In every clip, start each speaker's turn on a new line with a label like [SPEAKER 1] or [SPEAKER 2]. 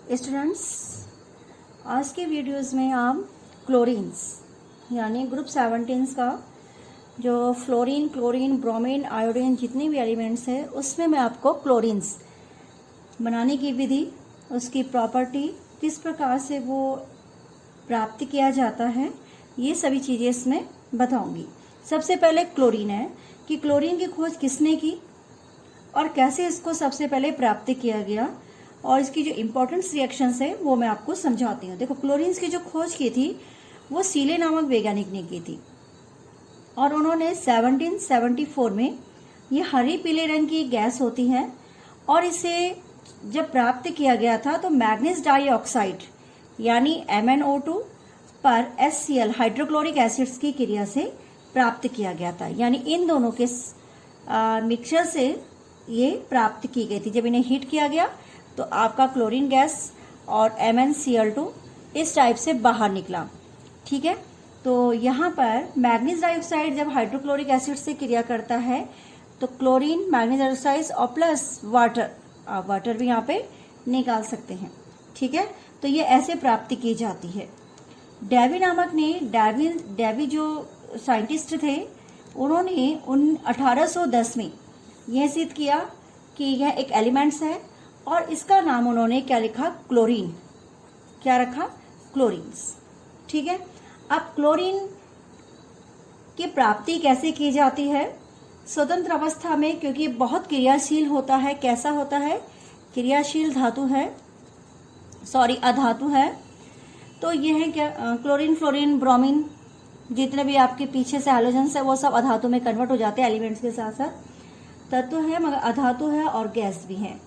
[SPEAKER 1] Students, आज के videos में आप क्लोरीन्स यानी ग्रुप 17 का जो फ्लोरीन, क्लोरीन, ब्रोमीन, आयोडीन जितने भी एलिमेंट्स हैं उसमें मैं आपको क्लोरीन्स बनाने की विधि, उसकी प्रॉपर्टी, किस प्रकार से वो प्राप्त किया जाता है, ये सभी चीज़ें इसमें बताऊंगी। सबसे पहले क्लोरीन है कि क्लोरीन की खोज किसने की और कैसे इसको सबसे पहले प्राप्त किया गया और इसकी जो इम्पोर्टेंट रिएक्शंस है वो मैं आपको समझाती हूँ। देखो, क्लोरीन की जो खोज की थी वो सीले नामक वैज्ञानिक ने की थी और उन्होंने 1774 में, ये हरी पीले रंग की गैस होती है और इसे जब प्राप्त किया गया था तो मैग्नीज डाइऑक्साइड यानी MnO2 पर HCl हाइड्रोक्लोरिक एसिड्स की क्रिया से प्राप्त किया गया था। यानी इन दोनों के मिक्सचर से ये प्राप्त की गई थी। जब इन्हें हीट किया गया तो आपका क्लोरीन गैस और MnCl2 इस टाइप से बाहर निकला। ठीक है, तो यहाँ पर मैग्नीज डाइऑक्साइड जब हाइड्रोक्लोरिक एसिड से क्रिया करता है तो क्लोरीन, मैग्नीज डाइऑक्साइड और प्लस वाटर, आप वाटर भी यहाँ पे निकाल सकते हैं। ठीक है, तो ये ऐसे प्राप्ति की जाती है। डेवी नामक ने, डेवी जो साइंटिस्ट थे, उन्होंने 1810 में यह सिद्ध किया कि यह एक एलिमेंट्स है और इसका नाम उन्होंने क्या लिखा? क्लोरीन। क्या रखा? क्लोरीन्स। ठीक है, अब क्लोरीन की प्राप्ति कैसे की जाती है? स्वतंत्र अवस्था में, क्योंकि बहुत क्रियाशील होता है। कैसा होता है? क्रियाशील धातु है, अधातु है। तो यह है क्या? क्लोरीन, फ्लोरीन, ब्रोमीन जितने भी आपके पीछे से हैलोजेंस है वो सब अधातु में कन्वर्ट हो जाते हैं। एलिमेंट्स के साथ साथ तत्व है मगर अधातु है और गैस भी है।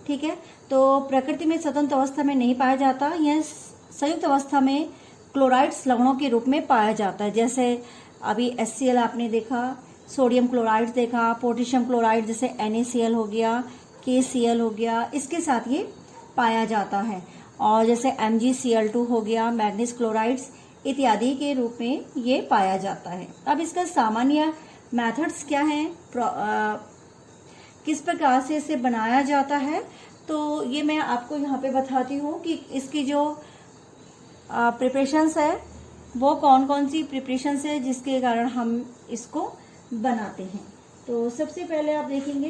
[SPEAKER 1] ठीक है, तो प्रकृति में स्वतंत्र अवस्था में नहीं पाया जाता, यह संयुक्त अवस्था में क्लोराइड्स लवणों के रूप में पाया जाता है। जैसे अभी HCl आपने देखा, सोडियम क्लोराइड देखा, पोटेशियम क्लोराइड जैसे NaCl हो गया, KCl हो गया, इसके साथ ये पाया जाता है। और जैसे MgCl2 हो गया, मैग्नीज क्लोराइड्स इत्यादि के रूप में ये पाया जाता है। अब इसका सामान्य मेथड्स क्या है, किस प्रकार से इसे बनाया जाता है, तो ये मैं आपको यहाँ पे बताती हूँ कि इसकी जो प्रिपरेशंस है वो कौन कौन सी प्रिपरेशंस है जिसके कारण हम इसको बनाते हैं। तो सबसे पहले आप देखेंगे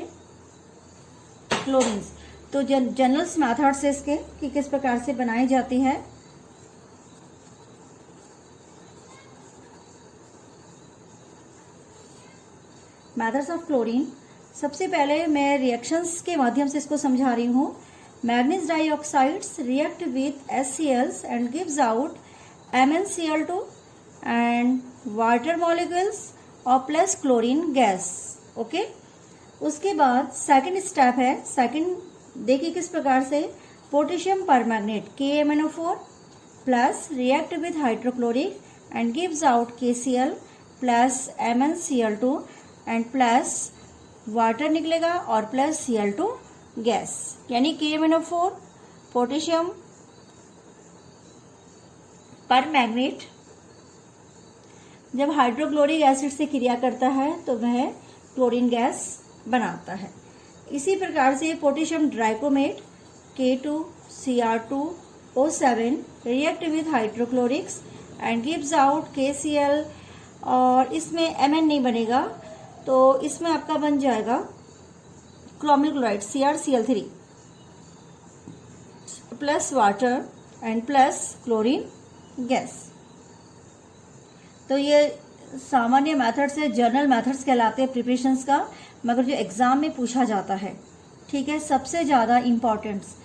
[SPEAKER 1] क्लोरीन्स, तो जनरल्स मेथड्स है इसके कि किस प्रकार से बनाई जाती है। मेथड्स ऑफ क्लोरीन, सबसे पहले मैं रिएक्शंस के माध्यम से इसको समझा रही हूँ। Manganese dioxides react with HCl and gives out MnCl2 and water molecules और प्लस क्लोरीन गैस। ओके, उसके बाद सेकंड स्टेप है, सेकंड देखिए किस प्रकार से, potassium permanganate KMnO4 plus react with hydrochloric and gives out KCl plus MnCl2 and plus water निकलेगा और प्लस Cl2 गैस। यानी KMnO4 पोटेशियम परमैंगनेट जब हाइड्रोक्लोरिक एसिड से क्रिया करता है तो वह क्लोरीन गैस बनाता है। इसी प्रकार से potassium dichromate K2Cr2O7 react with hydrochlorics and gives out KCl, और इसमें Mn नहीं बनेगा तो इसमें आपका बन जाएगा chromyl chloride CrCl3 plus water and plus chlorine gas. तो ये सामान्य मेथड्स है, जनरल मेथड्स कहलाते हैं प्रिपरेशंस का, मगर जो एग्जाम में पूछा जाता है। ठीक है, सबसे ज़्यादा इम्पॉर्टेंट्स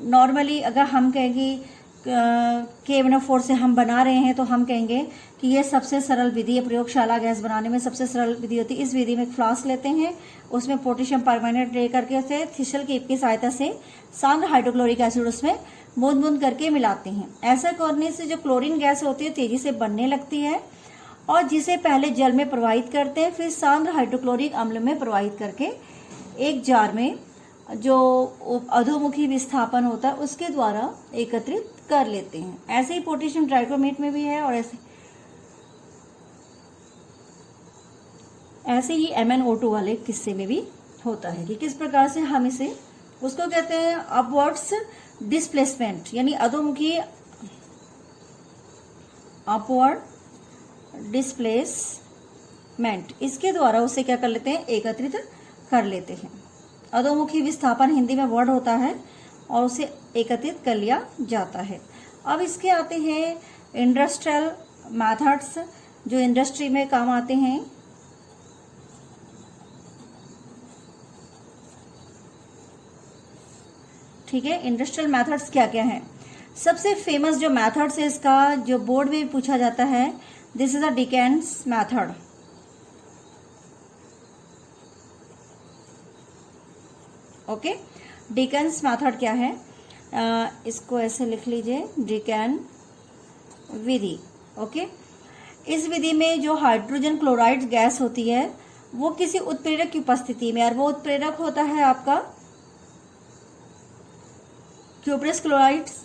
[SPEAKER 1] नॉर्मली अगर हम कहेंगे KMnO4 से हम बना रहे हैं तो हम कहेंगे कि ये सबसे सरल विधि है, प्रयोगशाला गैस बनाने में सबसे सरल विधि होती है। इस विधि में एक फ्लास्क लेते हैं, उसमें पोटेशियम परमैंगनेट ले करके उसे थिसल कीप की सहायता से सांद्र हाइड्रोक्लोरिक एसिड उसमें बूंद बूंद करके मिलाते हैं। ऐसा करने से जो क्लोरीन गैस होती है तेजी से बनने लगती है और जिसे पहले जल में प्रवाहित करते हैं, फिर सांद्र हाइड्रोक्लोरिक अम्ल में प्रवाहित करके एक जार में जो अधोमुखी विस्थापन होता है उसके द्वारा एकत्रित कर लेते हैं। ऐसे ही पोटेशियम ट्राइक्रोमेट में भी है और ऐसे ही MnO2 वाले किस्से में भी होता है कि किस प्रकार से हम इसे, उसको कहते हैं अपवर्ड्स डिस्प्लेसमेंट यानी अधोमुखी अपवर्ड डिस्प्लेसमेंट, इसके द्वारा उसे क्या कर लेते हैं, एकत्रित कर लेते हैं। अधोमुखी विस्थापन हिंदी में वर्ड होता है और उसे एकत्रित कर लिया जाता है। अब इसके आते हैं इंडस्ट्रियल मेथड्स, जो इंडस्ट्री में काम आते हैं। ठीक है, इंडस्ट्रियल मेथड्स क्या क्या है। सबसे फेमस जो मेथड्स है इसका, जो बोर्ड में पूछा जाता है, this is a Dickens method. Okay, Dickens method क्या है, इसको ऐसे लिख लीजिए, डिकेन विधि। ओके, इस विधि में जो हाइड्रोजन क्लोराइड गैस होती है वो किसी उत्प्रेरक की उपस्थिति में, और वो उत्प्रेरक होता है आपका क्यूप्रस क्लोराइड्स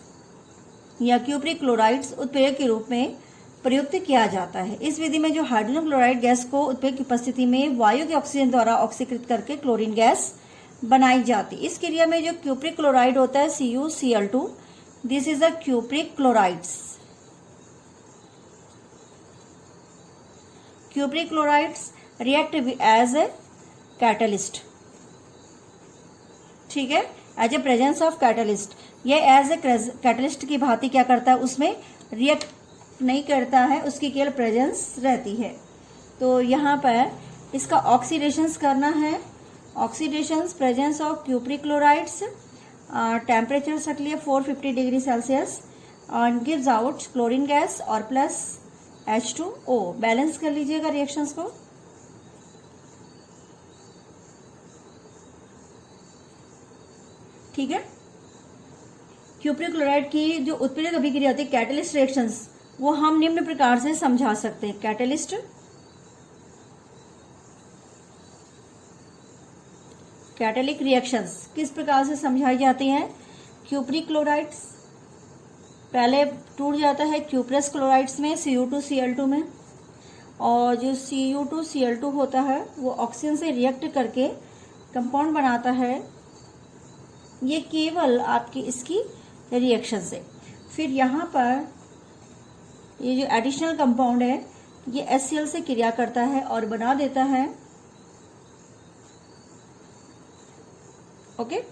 [SPEAKER 1] या क्यूप्रिक क्लोराइड्स, उत्प्रेरक के रूप में प्रयुक्त किया जाता है। इस विधि में जो हाइड्रोजन क्लोराइड गैस को उत्प्रेरक की उपस्थिति में वायु के ऑक्सीजन द्वारा ऑक्सीकृत करके क्लोरीन गैस बनाई जाती है। इस क्रिया में जो क्यूप्रिक क्लोराइड होता है CuCl2, this is a cupric chlorides. Cupric chlorides react as a catalyst. ठीक है, as a presence of catalyst. ये एज ए कैटलिस्ट की भांति क्या करता है, उसमें रिएक्ट नहीं करता है, उसकी केवल प्रेजेंस रहती है। तो यहाँ पर इसका ऑक्सीडेशंस करना है, oxidations presence of cupric chlorides, temperature रख लिया 450 डिग्री सेल्सियस, और गिव्स आउट क्लोरीन गैस और प्लस H2O। बैलेंस कर लीजिएगा रिएक्शंस को। ठीक है, क्यूप्रिक क्लोराइड की जो उत्प्रेरक अभिक्रिया होती है, कैटलिस्ट रिएक्शंस, वो हम निम्न प्रकार से समझा सकते हैं। कैटलिस्ट, कैटलिक रिएक्शंस किस प्रकार से समझाई जाती हैं। क्यूप्रिक क्लोराइड्स पहले टूट जाता है क्यूप्रस क्लोराइड्स में, Cu2Cl2 में, और जो Cu2Cl2 होता है वो ऑक्सीजन से रिएक्ट करके कंपाउंड बनाता है। ये केवल आपकी इसकी रिएक्शन से। फिर यहाँ पर ये जो एडिशनल कंपाउंड है ये HCl से क्रिया करता है और बना देता है। ओके,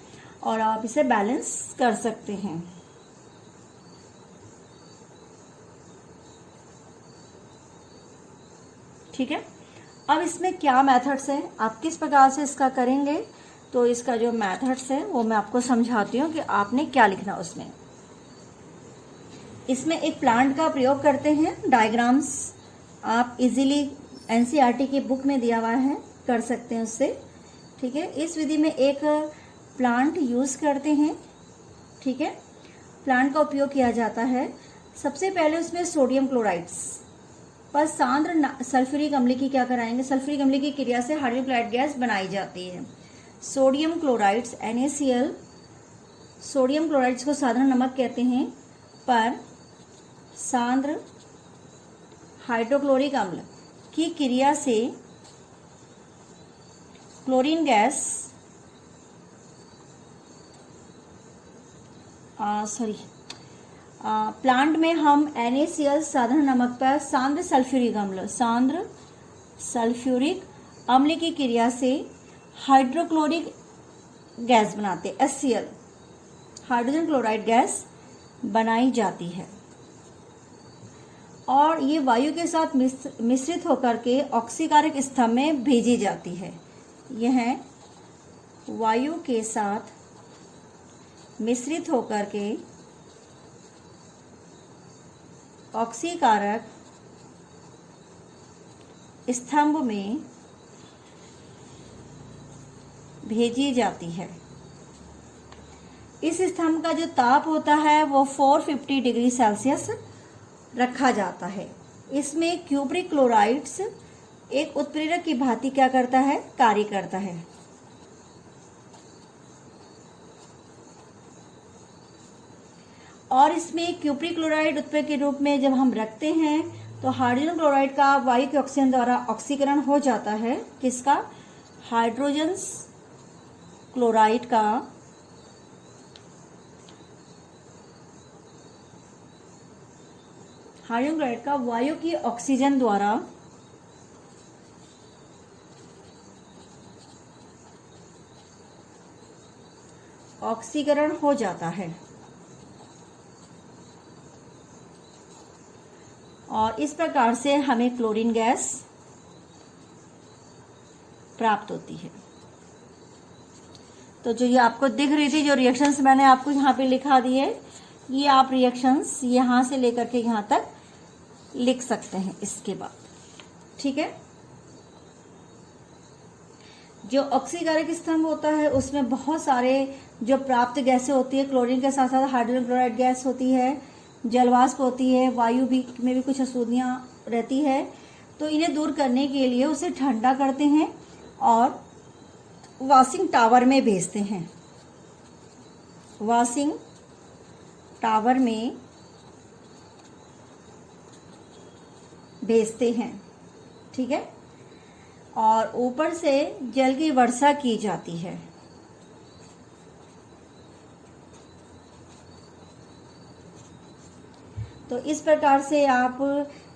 [SPEAKER 1] और आप इसे बैलेंस कर सकते हैं। ठीक है, अब इसमें क्या मेथड्स हैं, आप किस प्रकार से इसका करेंगे, तो इसका जो मेथड्स है वो मैं आपको समझाती हूँ कि आपने क्या लिखना उसमें। इसमें एक प्लांट का प्रयोग करते हैं, डायग्राम्स आप इजीली NCERT की बुक में दिया हुआ है, कर सकते हैं उससे। ठीक है, इस विधि में एक प्लांट यूज़ करते हैं। ठीक है, प्लांट का उपयोग किया जाता है। सबसे पहले उसमें सोडियम क्लोराइड्स पर सांद्र सल्फ्यूरिक अम्ल की क्या कराएंगे, सल्फ्यूरिक अम्ल की क्रिया से हाइड्रोजन क्लोराइड गैस बनाई जाती है। Sodium chlorides NaCl, sodium chlorides को साधारण नमक कहते हैं, पर सांद्र हाइड्रोक्लोरिक अम्ल की क्रिया से क्लोरीन गैस प्लांट में हम NaCl साधारण नमक पर सांद्र सल्फ्यूरिक अम्ल की क्रिया से हाइड्रोक्लोरिक गैस बनाते HCl, हाइड्रोजन क्लोराइड गैस बनाई जाती है, और ये वायु के साथ मिश्रित होकर के ऑक्सीकारक स्तंभ में भेजी जाती है। यह वायु के साथ मिश्रित होकर के ऑक्सीकारक स्तंभ में भेजी जाती है। इस स्तंभ का जो ताप होता है वो 450 डिग्री सेल्सियस रखा जाता है। इसमें क्यूप्रिक क्लोराइड्स एक उत्प्रेरक की भांति क्या करता है, कार्य करता है। और इसमें क्यूप्रिक क्लोराइड उत्प्रेरक के रूप में जब हम रखते हैं तो हाइड्रोजन क्लोराइड का वायु के ऑक्सीजन द्वारा ऑक्सीकरण हो जाता है। किसका, हाइड्रोजन क्लोराइड का हाइड्रोजन क्लोराइड का वायु की ऑक्सीजन द्वारा ऑक्सीकरण हो जाता है और इस प्रकार से हमें क्लोरीन गैस प्राप्त होती है। तो जो ये आपको दिख रही थी, जो रिएक्शंस मैंने आपको यहाँ पे लिखा दिए, ये आप रिएक्शंस यहाँ से लेकर के यहाँ तक लिख सकते हैं इसके बाद। ठीक है, जो ऑक्सीकारक स्तंभ होता है उसमें बहुत सारे जो प्राप्त गैसें होती है, क्लोरीन के साथ साथ हाइड्रोजन क्लोराइड गैस होती है, जलवाष्प होती है, वायु भी में भी कुछ अशुद्धियाँ रहती है। तो इन्हें दूर करने के लिए उसे ठंडा करते हैं और वॉशिंग टावर में भेजते हैं। वॉशिंग टावर में भेजते हैं। ठीक है, और ऊपर से जल की वर्षा की जाती है। तो इस प्रकार से आप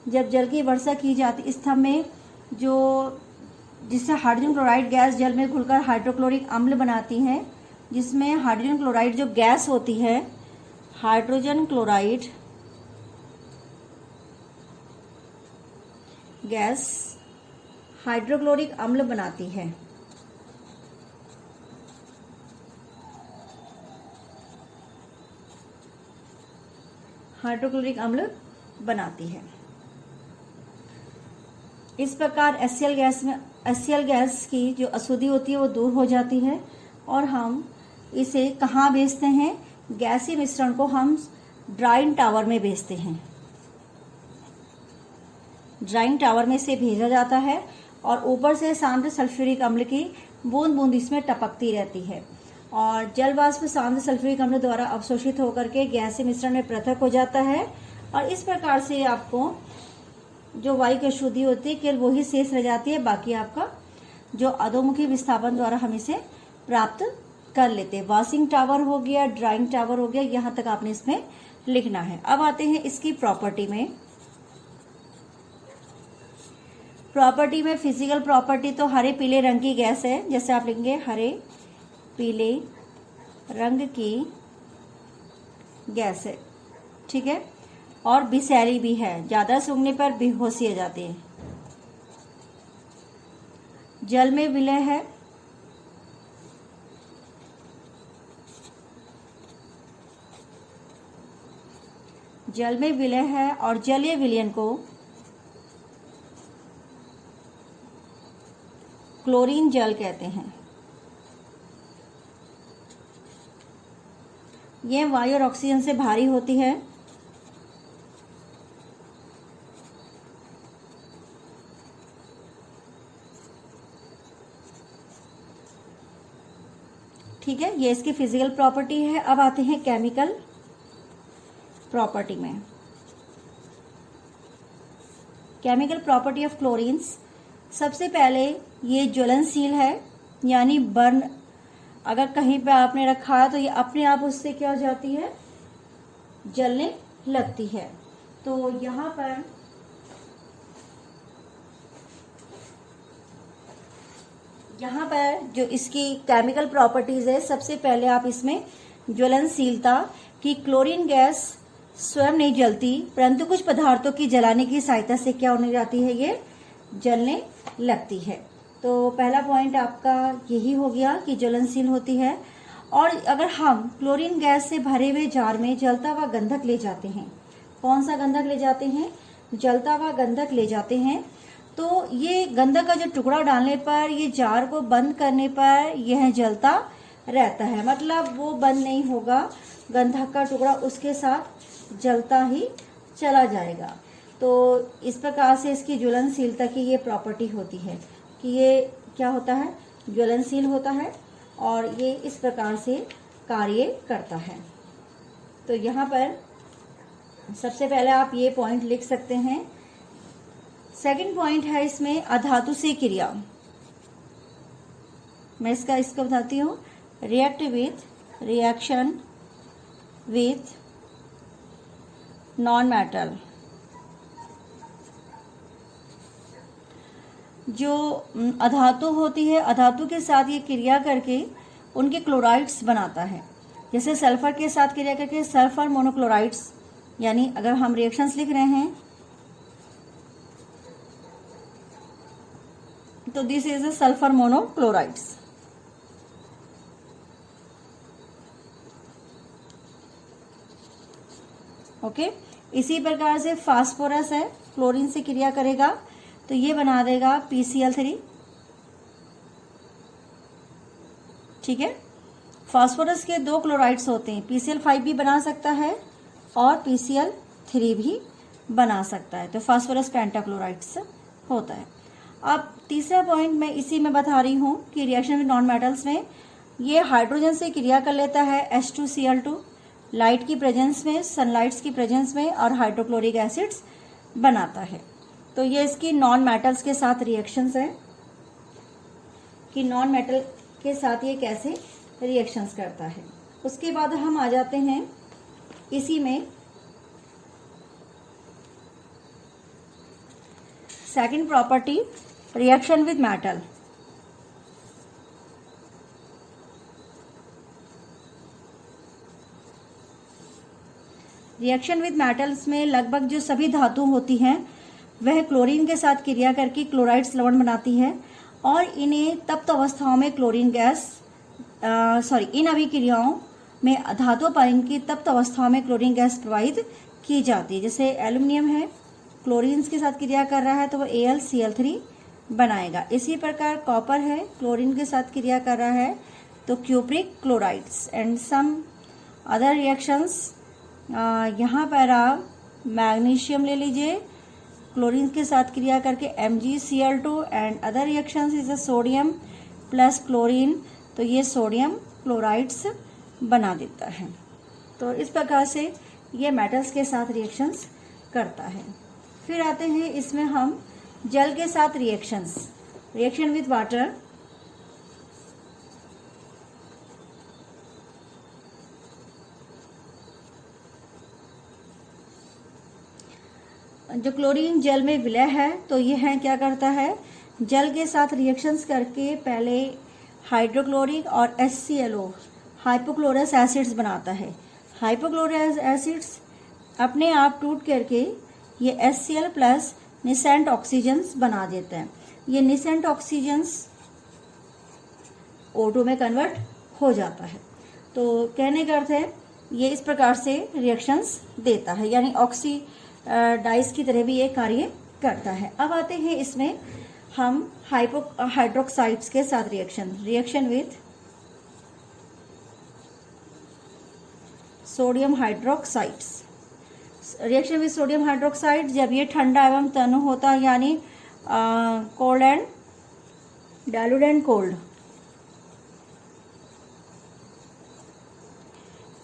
[SPEAKER 1] जब जल की वर्षा की जाती, स्तंभ में जो जिससे हाइड्रोजन क्लोराइड गैस जल में घुलकर हाइड्रोक्लोरिक अम्ल बनाती है, जिसमें हाइड्रोजन क्लोराइड जो गैस होती है, हाइड्रोजन क्लोराइड गैस हाइड्रोक्लोरिक अम्ल बनाती है। हाइड्रोक्लोरिक अम्ल बनाती है। इस प्रकार HCl गैस की जो अशुद्धि होती है वो दूर हो जाती है और हम इसे कहाँ भेजते हैं? गैसीय मिश्रण को हम ड्राइंग टावर में भेजते हैं। ड्राइंग टावर में से भेजा जाता है और ऊपर से शांत सल्फ्यूरिक अम्ल की बूंद बूंद इसमें टपकती रहती है और जल वाष्प शांत सल्फ्यूरिक अम्ल द्वारा अवशोषित होकर के गैसीय मिश्रण में पृथक हो जाता है और इस प्रकार से आपको जो वायु की अशुद्धि होती है केवल वही शेष रह जाती है, बाकी आपका जो अधोमुखी विस्थापन द्वारा हम इसे प्राप्त कर लेते हैं। वॉशिंग टावर हो गया, ड्राइंग टावर हो गया, यहाँ तक आपने इसमें लिखना है। अब आते हैं इसकी प्रॉपर्टी में। प्रॉपर्टी में फिजिकल प्रॉपर्टी तो हरे पीले रंग की गैस है, जैसे आप लिखेंगे हरे पीले रंग की गैस है। ठीक है, और विषैली भी है, ज्यादा सूंघने पर बेहोशी आ जाती है। जल में विलय है, जल में विलय है और जलीय विलयन को क्लोरीन जल कहते हैं। यह वायु और ऑक्सीजन से भारी होती है। ठीक है, ये इसकी फिजिकल प्रॉपर्टी है। अब आते हैं केमिकल प्रॉपर्टी में। केमिकल प्रॉपर्टी ऑफ क्लोरीन्स, सबसे पहले ये ज्वलनशील है, यानी बर्न अगर कहीं पे आपने रखा है तो ये अपने आप उससे क्या हो जाती है, जलने लगती है। तो यहाँ पर जो इसकी केमिकल प्रॉपर्टीज है, सबसे पहले आप इसमें ज्वलनशीलता कि क्लोरीन गैस स्वयं नहीं जलती परंतु कुछ पदार्थों की जलाने की सहायता से क्या होने जाती है, ये जलने लगती है। तो पहला पॉइंट आपका यही हो गया कि ज्वलनशील होती है। और अगर हम क्लोरीन गैस से भरे हुए जार में जलता हुआ गंधक ले जाते हैं, कौन सा गंधक ले जाते हैं, जलता हुआ गंधक ले जाते हैं, तो ये गंधक का जो टुकड़ा डालने पर, ये जार को बंद करने पर यह जलता रहता है, मतलब वो बंद नहीं होगा, गंधक का टुकड़ा उसके साथ जलता ही चला जाएगा। तो इस प्रकार से इसकी ज्वलनशीलता की ये प्रॉपर्टी होती है कि ये क्या होता है, ज्वलनशील होता है और ये इस प्रकार से कार्य करता है। तो यहाँ पर सबसे पहले आप ये पॉइंट लिख सकते हैं। सेकंड पॉइंट है इसमें अधातु से क्रिया। मैं इसको बताती हूँ, रिएक्शन विथ नॉन मेटल जो अधातु होती है, अधातु के साथ ये क्रिया करके उनके क्लोराइड्स बनाता है। जैसे सल्फर के साथ क्रिया करके सल्फर मोनोक्लोराइड्स, यानी अगर हम रिएक्शंस लिख रहे हैं तो this is a sulphur monochlorides. Okay, इसी प्रकार से फास्फोरस है, क्लोरीन से क्रिया करेगा तो ये बना देगा PCl3। ठीक है, फास्फोरस के 2 क्लोराइड्स होते हैं, PCl5 भी बना सकता है और PCl3 भी बना सकता है, तो फास्फोरस पेंटाक्लोराइड्स होता है। अब तीसरा पॉइंट मैं इसी में बता रही हूँ कि रिएक्शन विद नॉन मेटल्स में ये हाइड्रोजन से क्रिया कर लेता है H2Cl2, लाइट की प्रेजेंस में, सनलाइट्स की प्रेजेंस में, और हाइड्रोक्लोरिक एसिड्स बनाता है। तो ये इसकी नॉन मेटल्स के साथ रिएक्शंस हैं कि नॉन मेटल के साथ ये कैसे रिएक्शंस करता है। उसके बाद हम आ जाते हैं इसी में second property, reaction with metal. Reaction with metals में लगभग जो सभी धातु होती हैं वह क्लोरीन के साथ क्रिया करके क्लोराइड्स लवण बनाती है और इन्हें तप्त अवस्थाओं में क्लोरीन गैस इन अभिक्रियाओं में धातु पाइन की तप्त अवस्थाओं में क्लोरीन गैस प्रवाहित की जाती है। जैसे एल्यूमिनियम है, क्लोरीन के साथ क्रिया कर रहा है तो वो AlCl3 बनाएगा। इसी प्रकार कॉपर है, क्लोरीन के साथ क्रिया कर रहा है तो cupric chlorides and some other reactions. यहाँ पर आप मैग्नीशियम ले लीजिए, क्लोरीन के साथ क्रिया करके MgCl2 and other reactions is a sodium plus chlorine, तो ये सोडियम क्लोराइड्स बना देता है। तो इस प्रकार से ये मेटल्स के साथ रिएक्शंस करता है। फिर आते हैं इसमें हम जल के साथ रिएक्शंस, रिएक्शन विद वाटर। जो क्लोरीन जल में विलय है तो यह क्या करता है, जल के साथ रिएक्शंस करके पहले हाइड्रोक्लोरिक और HClO हाइपोक्लोरस एसिड्स बनाता है। हाइपोक्लोरस एसिड्स अपने आप टूट करके ये HCl प्लस निसेंट ऑक्सीजन्स बना देते हैं। ये निसेंट ऑक्सीजन्स O2 में कन्वर्ट हो जाता है। तो कहने का अर्थ है ये इस प्रकार से रिएक्शंस देता है, यानी ऑक्सीडाइज की तरह भी ये कार्य करता है। अब आते हैं इसमें हम हाइड्रोक्साइड्स के साथ reaction with sodium hydroxides. Reaction with sodium hydroxide जब ये ठंडा एवं तनु होता है, यानी cold and dilute and cold,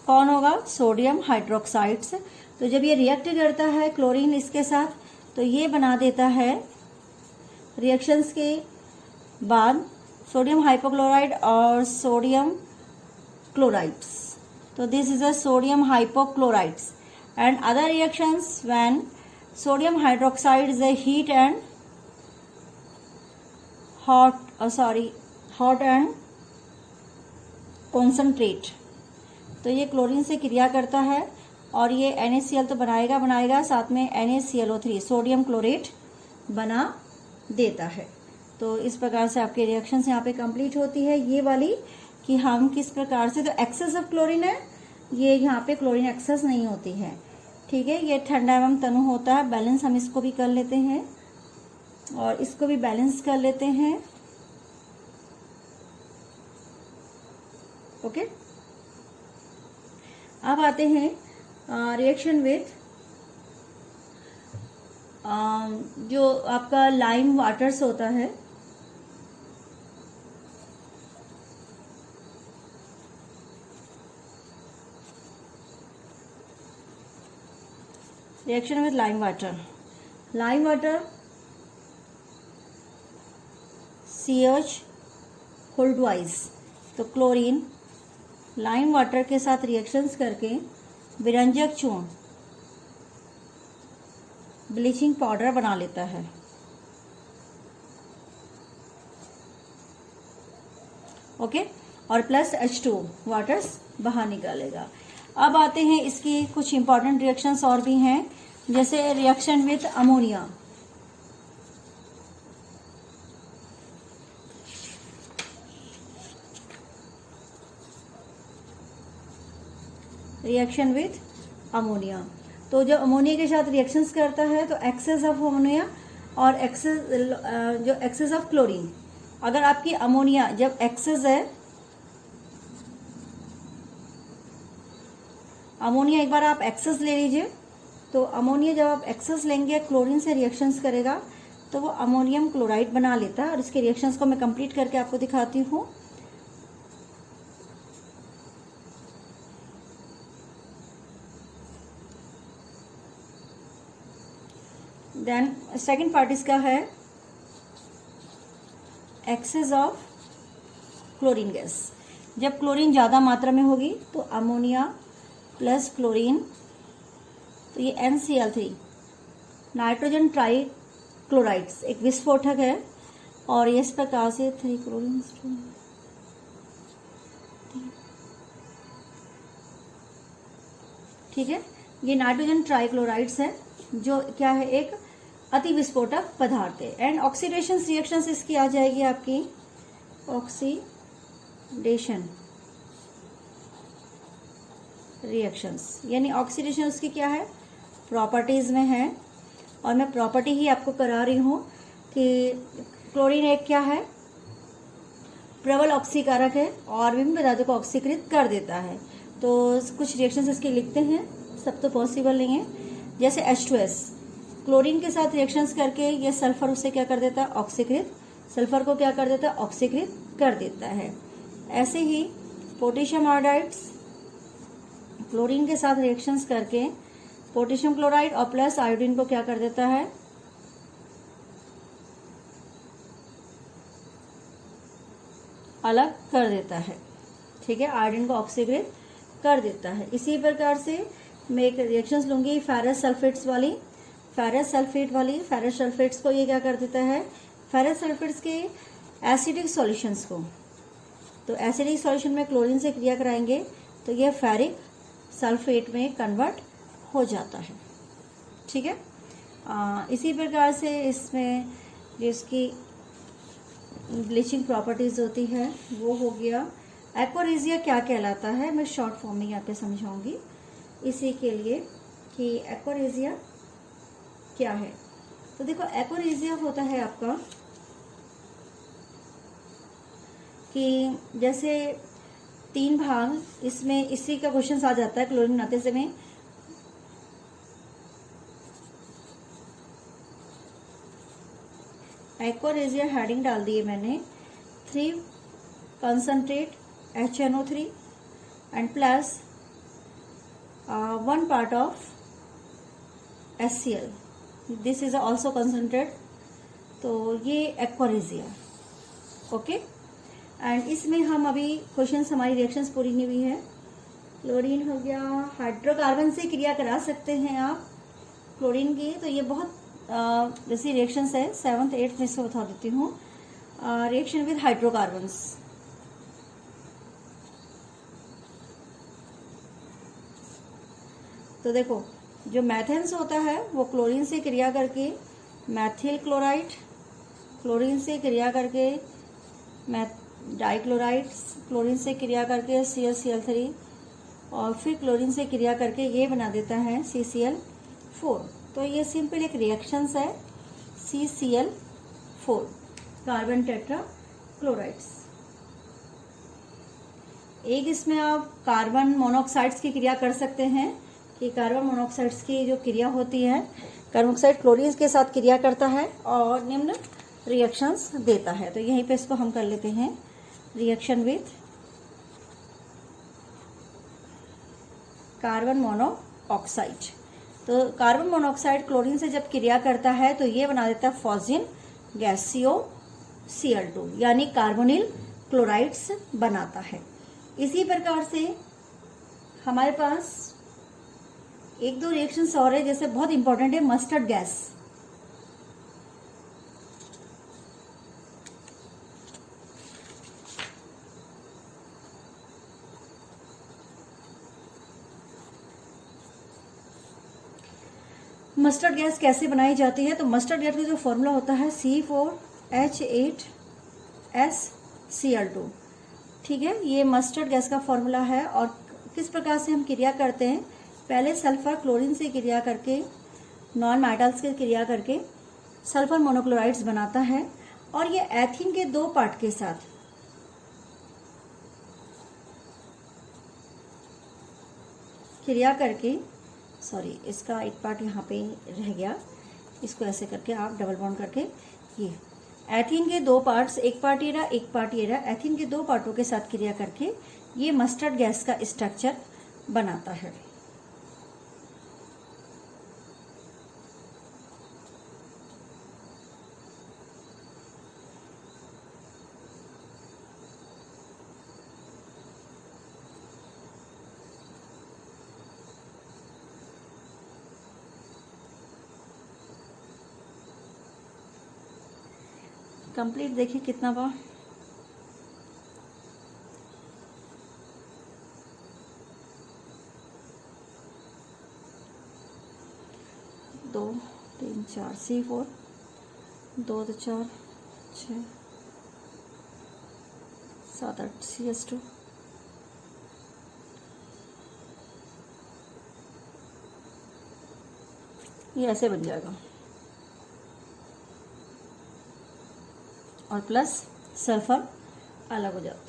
[SPEAKER 1] कौन होगा, सोडियम हाइड्रोक्साइड्स। तो जब ये रिएक्ट करता है क्लोरीन इसके साथ तो ये बना देता है रिएक्शंस के बाद सोडियम हाइपोक्लोराइड और सोडियम क्लोराइड्स। तो this is a sodium hypochlorides and other reactions when sodium hydroxide is a heat and hot and concentrate. तो ये क्लोरीन से क्रिया करता है और ये NaCl तो बनाएगा, साथ में NaClO3 सोडियम क्लोरेट बना देता है। तो इस प्रकार से आपके रिएक्शंस यहाँ पे कंप्लीट होती है। ये वाली कि हम किस प्रकार से, तो एक्सेस ऑफ क्लोरीन है, ये यहाँ पे क्लोरीन एक्सेस नहीं होती है। ठीक है, ये ठंडा एवं तनु होता है। बैलेंस हम इसको भी कर लेते हैं और इसको भी बैलेंस कर लेते हैं। ओके, अब आते हैं रिएक्शन विथ जो आपका लाइम वाटर्स होता है। Reaction with lime water CH whole twice. तो क्लोरीन लाइम वाटर के साथ रिएक्शंस करके विरंजक चूर्ण ब्लीचिंग पाउडर बना लेता है। ओके, और प्लस H2 वाटर्स बाहर निकालेगा। अब आते हैं इसकी कुछ इंपॉर्टेंट रिएक्शंस और भी हैं, जैसे reaction with ammonia. Reaction with ammonia, तो जब अमोनिया के साथ रिएक्शंस करता है तो एक्सेस ऑफ अमोनिया और एक्सेस ऑफ क्लोरीन, अगर आपकी अमोनिया जब एक्सेस है, अमोनिया एक बार आप एक्सेस ले लीजिए, तो अमोनिया जब आप एक्सेस लेंगे क्लोरीन से रिएक्शंस करेगा तो वो अमोनियम क्लोराइड बना लेता है। और इसके रिएक्शंस को मैं कंप्लीट करके आपको दिखाती हूँ। देन सेकेंड पार्ट इसका है एक्सेस ऑफ क्लोरीन गैस। जब क्लोरीन ज़्यादा मात्रा में होगी तो अमोनिया प्लस क्लोरीन, तो ये NCl3 नाइट्रोजन ट्राई क्लोराइड्स एक विस्फोटक है, और ये इस प्रकार से 3 क्लोरीन, ठीक है। ये नाइट्रोजन ट्राइक्लोराइड्स है जो क्या है, एक अति विस्फोटक पदार्थ है। एंड ऑक्सीडेशन रिएक्शंस इसकी आ जाएगी आपकी ऑक्सीडेशन रिएक्शंस, यानी ऑक्सीडेशन उसकी क्या है, प्रॉपर्टीज में है। और मैं प्रॉपर्टी ही आपको करा रही हूँ कि क्लोरीन एक क्या है, प्रबल ऑक्सीकारक है और विभिन्न पदार्थों को ऑक्सीकृत कर देता है। तो कुछ रिएक्शंस इसके लिखते हैं, सब तो पॉसिबल नहीं है। जैसे H2S क्लोरीन के साथ रिएक्शंस करके ये सल्फर उसे क्या कर देता है, ऑक्सीकृत, सल्फर को क्या कर देता है, ऑक्सीकृत कर देता है। ऐसे ही पोटेशियम आयोडाइड्स क्लोरीन के साथ रिएक्शंस करके पोटेशियम क्लोराइड और प्लस आयोडीन को क्या कर देता है, अलग कर देता है, ठीक है, आयोडीन को ऑक्सीकृत कर देता है। इसी प्रकार से मैं एक रिएक्शंस लूंगी फेरस सल्फेट्स वाली, फेरस सल्फेट्स को ये क्या कर देता है, फेरस सल्फेट्स के एसिडिक सॉल्यूशंस को, तो एसिडिक सॉल्यूशन में क्लोरीन से क्रिया कराएंगे तो ये फेरिक सल्फेट में कन्वर्ट हो जाता है, ठीक है। इसी प्रकार से इसमें जिसकी ब्लीचिंग प्रॉपर्टीज होती है वो हो गया। एक्वारेजिया क्या कहलाता है, मैं शॉर्ट फॉर्म में यहाँ पे समझाऊंगी इसी के लिए कि एक्वारेजिया क्या है। तो देखो एक्वारेजिया होता है आपका कि जैसे 3 भाग, इसमें इसी का क्वेश्चन आ जाता है क्लोरीन बनाते समय। एक्वारेजिया हेडिंग डाल दी है मैंने, 3 concentrate HNO3 and plus 1 part of HCl, this is also concentrate, तो ये एक्वारेजिया, ओके। एंड इसमें हम अभी क्वेश्चन हमारी रिएक्शंस पूरी नहीं हुई है। क्लोरीन हो गया, हाइड्रोकार्बन से क्रिया करा सकते हैं आप क्लोरीन की, तो ये बहुत जैसी रिएक्शंस है 7th 8th में से बता देती हूँ। रिएक्शन विद हाइड्रोकार्बन्स, तो देखो जो मैथेन्स होता है वो क्लोरीन से क्रिया करके मैथिल क्लोराइड, क्लोरीन से क्रिया करके डाइक्लोराइड्स, क्लोरीन से क्रिया करके ClCl3 और फिर क्लोरीन से क्रिया करके ये बना देता है CCl4। तो ये सिंपल एक रिएक्शंस है CCl4 कार्बन टेट्रा क्लोराइड्स। एक इसमें आप कार्बन मोनोऑक्साइड्स की क्रिया कर सकते हैं कि कार्बन मोनोऑक्साइड्स की जो क्रिया होती है, कार्बन मोनोऑक्साइड क्लोरीन के साथ क्रिया करता है और निम्न रिएक्शंस देता है। तो यहीं पे इसको हम कर लेते हैं रिएक्शन विथ कार्बन मोनोऑक्साइड। तो कार्बन मोनोऑक्साइड क्लोरीन से जब क्रिया करता है तो ये बना देता है फॉस्जिन गैस COCl2, यानी कार्बोनिल क्लोराइड्स बनाता है। इसी प्रकार से हमारे पास 1-2 रिएक्शंस और है, जैसे बहुत इंपॉर्टेंट है मस्टर्ड गैस। मस्टर्ड गैस कैसे बनाई जाती है? तो मस्टर्ड गैस का जो फॉर्मूला होता है C4H8SCl2, ठीक है, ये मस्टर्ड गैस का फॉर्मूला है। और किस प्रकार से हम क्रिया करते हैं, पहले सल्फर क्लोरीन से क्रिया करके, नॉन मेटल्स की क्रिया करके सल्फर मोनोक्लोराइड्स बनाता है, और ये एथीन के 2 पार्ट के साथ क्रिया करके, सॉरी इसका एक पार्ट यहाँ पे रह गया, इसको ऐसे करके आप डबल बॉन्ड करके, ये एथीन के 2 पार्ट्स, एक पार्ट ये रहा, एक पार्ट ये रहा, एथीन के 2 पार्टों के साथ क्रिया करके ये मस्टर्ड गैस का स्ट्रक्चर बनाता है। कंप्लीट देखिए कितना बा, दो 3 4 C4, 2 2 4 6 7 8 CS2, ये ऐसे बन जाएगा, और प्लस सल्फर अलग हो जाता है।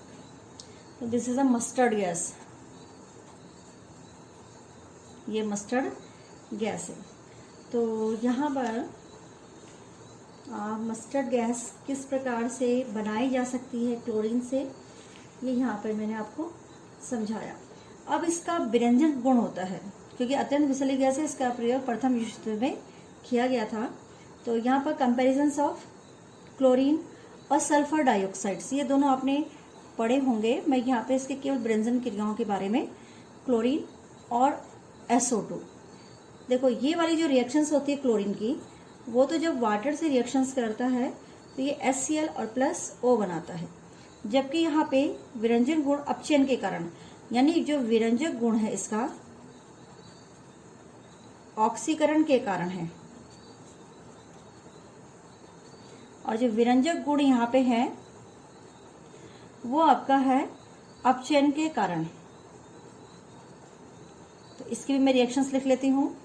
[SPEAKER 1] तो this is a mustard gas, ये मस्टर्ड गैस है। तो यहाँ पर मस्टर्ड गैस किस प्रकार से बनाई जा सकती है क्लोरीन से, ये यहाँ पर मैंने आपको समझाया। अब इसका विरंजक गुण होता है, क्योंकि अत्यंत विषैली गैस है, इसका प्रयोग प्रथम विश्व युद्ध में किया गया था। तो यहाँ पर कंपैरिजन्स ऑफ क्लोरीन और सल्फर डाइऑक्साइड्स, ये दोनों आपने पढ़े होंगे। मैं यहाँ पे इसके केवल विरंजन क्रियाओं के बारे में, क्लोरीन और SO2, देखो ये वाली जो रिएक्शंस होती है क्लोरीन की, वो तो जब वाटर से रिएक्शंस करता है तो ये HCl और प्लस O बनाता है, जबकि यहाँ पे विरंजन गुण अपचयन के कारण, यानी जो विरंजक गुण है इसका ऑक्सीकरण के कारण है, और जो विरंजक गुण यहाँ पे है वो आपका है अपचयन के कारण। तो इसकी भी मैं रिएक्शंस लिख लेती हूँ।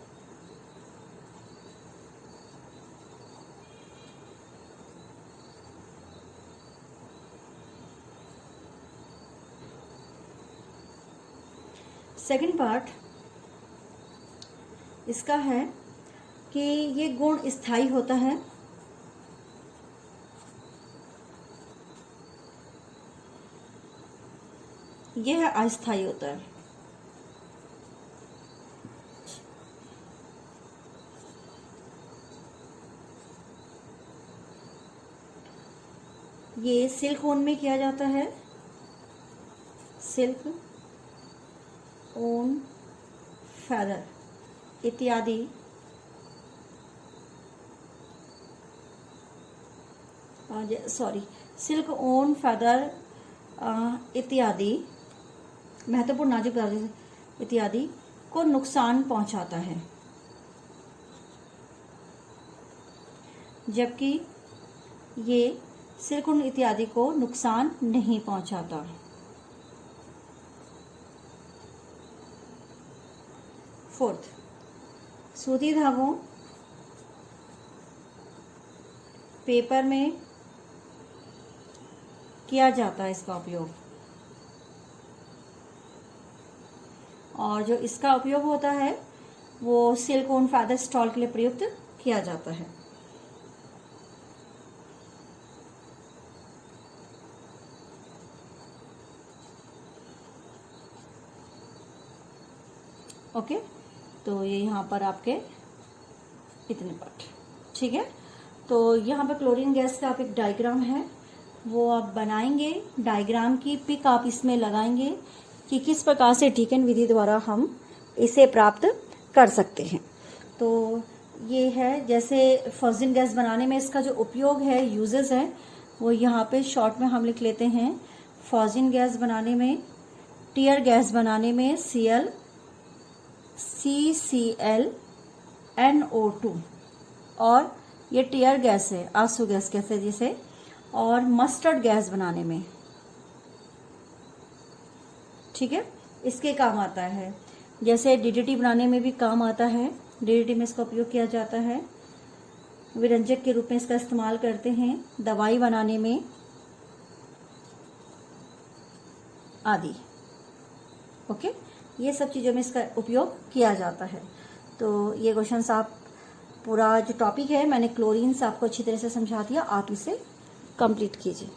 [SPEAKER 1] सेकंड पार्ट इसका है कि ये गुण स्थायी होता है, यह अस्थायी होता है। ये सिल्क ओन में किया जाता है, सिल्क ओन, फेदर इत्यादि सिल्क ओन, फेदर इत्यादि महत्वपूर्ण नाजुक पदार्थ इत्यादि को नुकसान पहुंचाता है, जबकि ये सिलिकॉन इत्यादि को नुकसान नहीं पहुंचाता। फोर्थ, सूती धागों, पेपर में किया जाता है इसका उपयोग, और जो इसका उपयोग होता है वो सिलिकॉन फेदर स्टॉल के लिए प्रयुक्त किया जाता है। ओके, तो ये यहाँ पर आपके इतने पार्ट, ठीक है। तो यहाँ पर क्लोरीन गैस का आप एक डायग्राम है वो आप बनाएंगे, डायग्राम की पिक आप इसमें लगाएंगे कि किस प्रकार से डीकन विधि द्वारा हम इसे प्राप्त कर सकते हैं। तो ये है, जैसे फॉस्जिन गैस बनाने में इसका जो उपयोग है, यूजेस है, वो यहाँ पे शॉर्ट में हम लिख लेते हैं। फॉस्जिन गैस बनाने में, टीयर गैस बनाने में CL, CCl NO2, और ये टीयर गैस है, आंसू गैस कहते हैं जिसे, और मस्टर्ड गैस बनाने में, ठीक है, इसके काम आता है। जैसे DDT बनाने में भी काम आता है, DDT में इसका उपयोग किया जाता है, विरंजक के रूप में इसका इस्तेमाल करते हैं, दवाई बनाने में आदि। ओके, ये सब चीज़ों में इसका उपयोग किया जाता है। तो ये क्वेश्चंस आप पूरा जो टॉपिक है मैंने क्लोरीन्स आपको अच्छी तरह से समझा दिया, आप इसे कंप्लीट कीजिए।